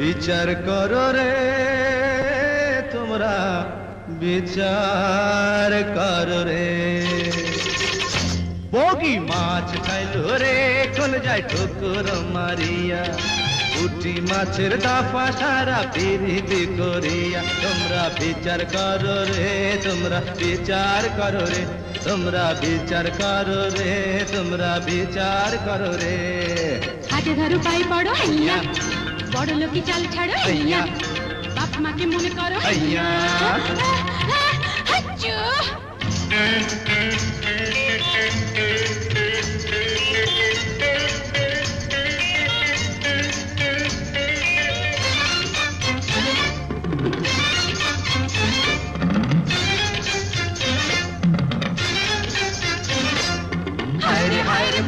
বিচার করো রে তোমরা, বিচার করো রে। বগি মাছ খাইলো রে কল যায় ঠোকর মারিয়া, পুঁটি মাছের দাফা সারা পিরিতি করিয়া। তোমরা বিচার করো রে, তোমরা বিচার করো রে, তোমরা বিচার করো রে, তোমরা বিচার করো রে। হাতে ধরো পায়ে পড়ো আইয়া, বড় লোকি চাল ছাড়ো আইয়া, বাপ মাকে মনে করো আইয়া। হাচ্চু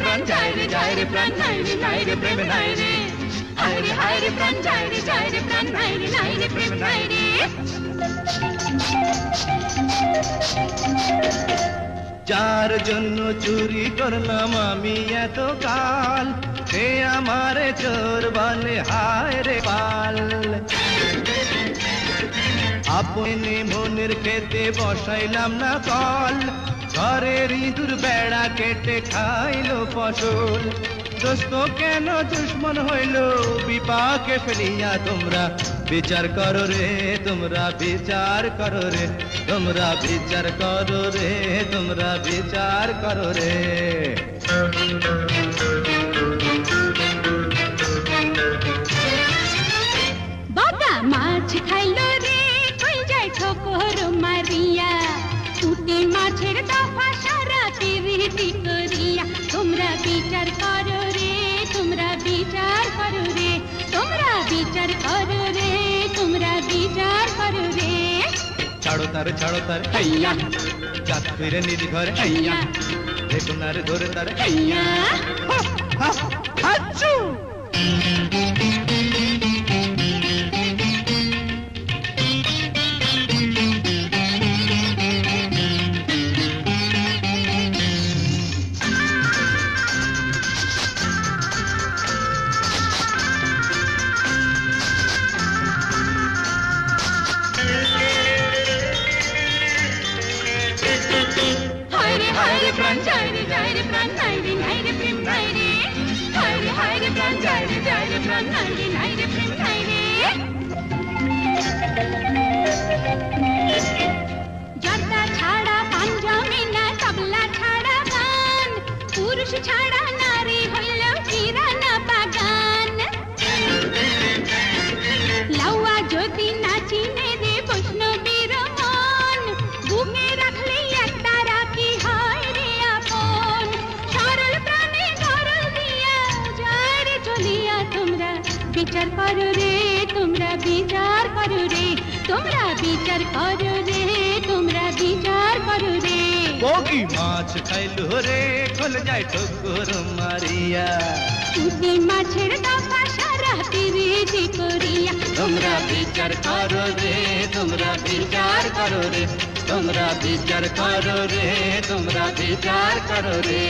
প্রাণ যায় রে যায় রে প্রাণ নাই রে নাই রে প্রেম নাই রে, হায় রে প্রাণ যায় রে প্রাণ নাই রে প্রেম নাই রে। যার জন্য চুরি করলাম আমি এত কাল, সে আমারে চোর বলে হায় রে পাল। আপনি মনের খেতে বসাইলাম না কল, ঘরের ইঁদুর বেড়া কেটে খাইলো ফসল। দোস্ত কেন দুশ্মন হইল বিপাকে ফেলিয়া। তোমরা বিচার করো রে, তোমরা বিচার করো রে, তোমরা বিচার করো রে, তোমরা বিচার করো রে। বাবা মাছ খাইলো রে কই যায় ঠোকর মারিয়া, পুঁটি মাছের দফা সারা পিরিতি করিয়া। তোমরা বিচার করো রে, তোমরা বিচার করো রে, তোমরা বিচার করো রে, তোমরা বিচার করো রে। ছাড়ো তার হাইয়া, জাত ফিরে নিজ ঘরে হাইয়া, দেখুন আর ধরে তার হাইয়া। হাচ্চু প্রাণ যায় রে প্রাণ নাই রে প্রেম নাই রে, হায় রে প্রাণ যায় রে প্রাণ নাই রে প্রেম নাই রে। জর্দা ছাড়া পাঞ্জাবি না, তবলা ছাড়া গান, পুরুষ ছাড়া নারী হইলেও কিরানা বাগান। লাউয়া যদি নাচিনে রে বৈষ্ণবীর মন, বুকে রাখলে একটা রাখি হয় রে আপন। সরল প্রাণে গরল দিয়া যায় রে চলিয়া। তোমরা বিচার করো রে, তোমরা বিচার করো রে, তোমরা বিচার করো রে, তোমরা বিচার করো রে। বগি মাছ খাইলো রে কল যায় ঠোকর মারিয়া, পুঁটি মাছের দফা সারা পিরিতি করিয়া। তোমরা বিচার করো রে, তোমরা বিচার করো রে, তোমরা বিচার করো রে, তোমরা বিচার করো রে।